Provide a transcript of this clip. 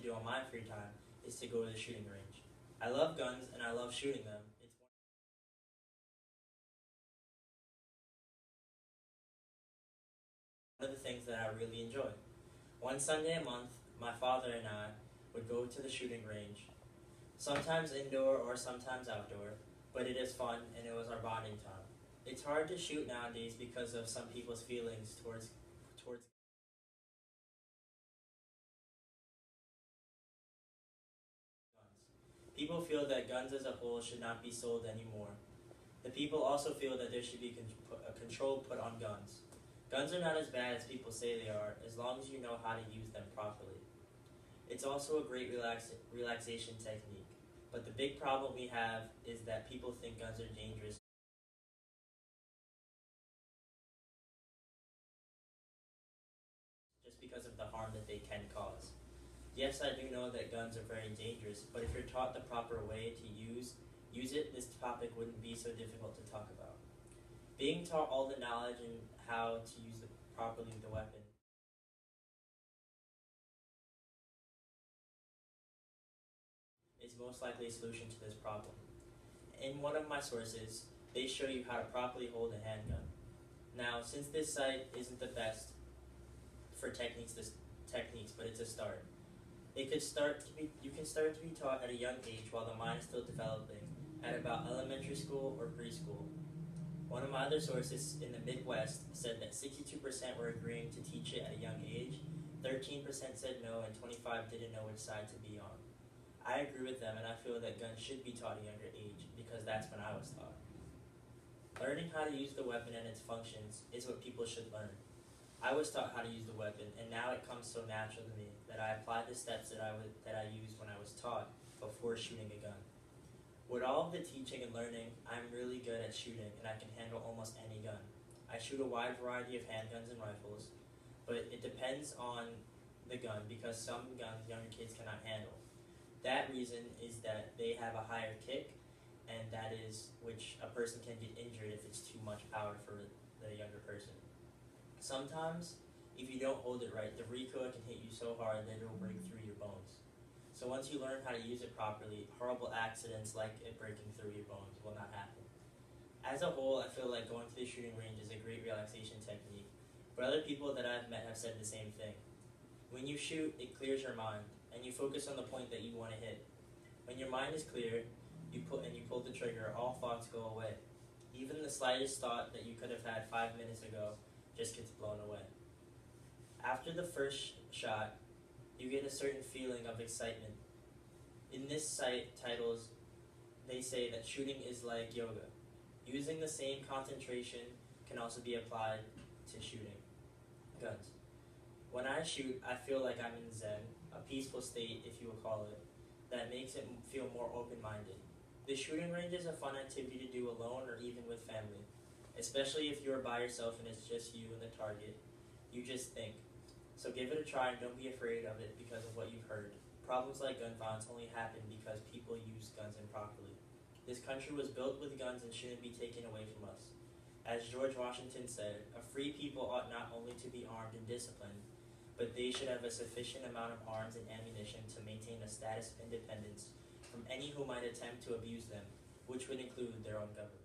do on my free time is to go to the shooting range. I love guns and I love shooting them. It's one of the things that I really enjoy. One Sunday a month, my father and I would go to the shooting range, sometimes indoor or sometimes outdoor, but it is fun and it was our bonding time. It's hard to shoot nowadays because of some people's feelings towards guns. People feel that guns as a whole should not be sold anymore. The people also feel that there should be a control put on guns. Guns are not as bad as people say they are, as long as you know how to use them properly. It's also a great relaxation technique, but the big problem we have is that people think guns are dangerous just because of the harm that they can cause. Yes, I do know that guns are very dangerous, but if you're taught the proper way to use it, this topic wouldn't be so difficult to talk about. Being taught all the knowledge and how to use properly the weapon is most likely a solution to this problem. In one of my sources, they show you how to properly hold a handgun. Now, since this site isn't the best for techniques, but it's a start. You can start to be taught at a young age while the mind is still developing, at about elementary school or preschool. One of my other sources in the Midwest said that 62% were agreeing to teach it at a young age, 13% said no, and 25% didn't know which side to be on. I agree with them, and I feel that guns should be taught at a younger age, because that's when I was taught. Learning how to use the weapon and its functions is what people should learn. I was taught how to use the weapon, and now it comes so natural to me that I apply the steps that I used when I was taught before shooting a gun. With all of the teaching and learning, I'm really good at shooting, and I can handle almost any gun. I shoot a wide variety of handguns and rifles, but it depends on the gun because some guns younger kids cannot handle. That reason is that they have a higher kick, and that is which a person can get injured if it's too much power for the younger person. Sometimes, if you don't hold it right, the recoil can hit you so hard that it will break through your bones. So once you learn how to use it properly, horrible accidents like it breaking through your bones will not happen. As a whole, I feel like going to the shooting range is a great relaxation technique, but other people that I've met have said the same thing. When you shoot, it clears your mind, and you focus on the point that you want to hit. When your mind is clear, you pull the trigger, all thoughts go away. Even the slightest thought that you could have had 5 minutes ago just gets blown away. After the first shot, you get a certain feeling of excitement. In this site titles, they say that shooting is like yoga. Using the same concentration can also be applied to shooting guns. When I shoot, I feel like I'm in Zen, a peaceful state, if you will call it, that makes it feel more open-minded. The shooting range is a fun activity to do alone or even with family, especially if you're by yourself and it's just you and the target. You just think. So give it a try and don't be afraid of it because of what you've heard. Problems like gun violence only happen because people use guns improperly. This country was built with guns and shouldn't be taken away from us. As George Washington said, a free people ought not only to be armed and disciplined, but they should have a sufficient amount of arms and ammunition to maintain a status of independence from any who might attempt to abuse them, which would include their own government.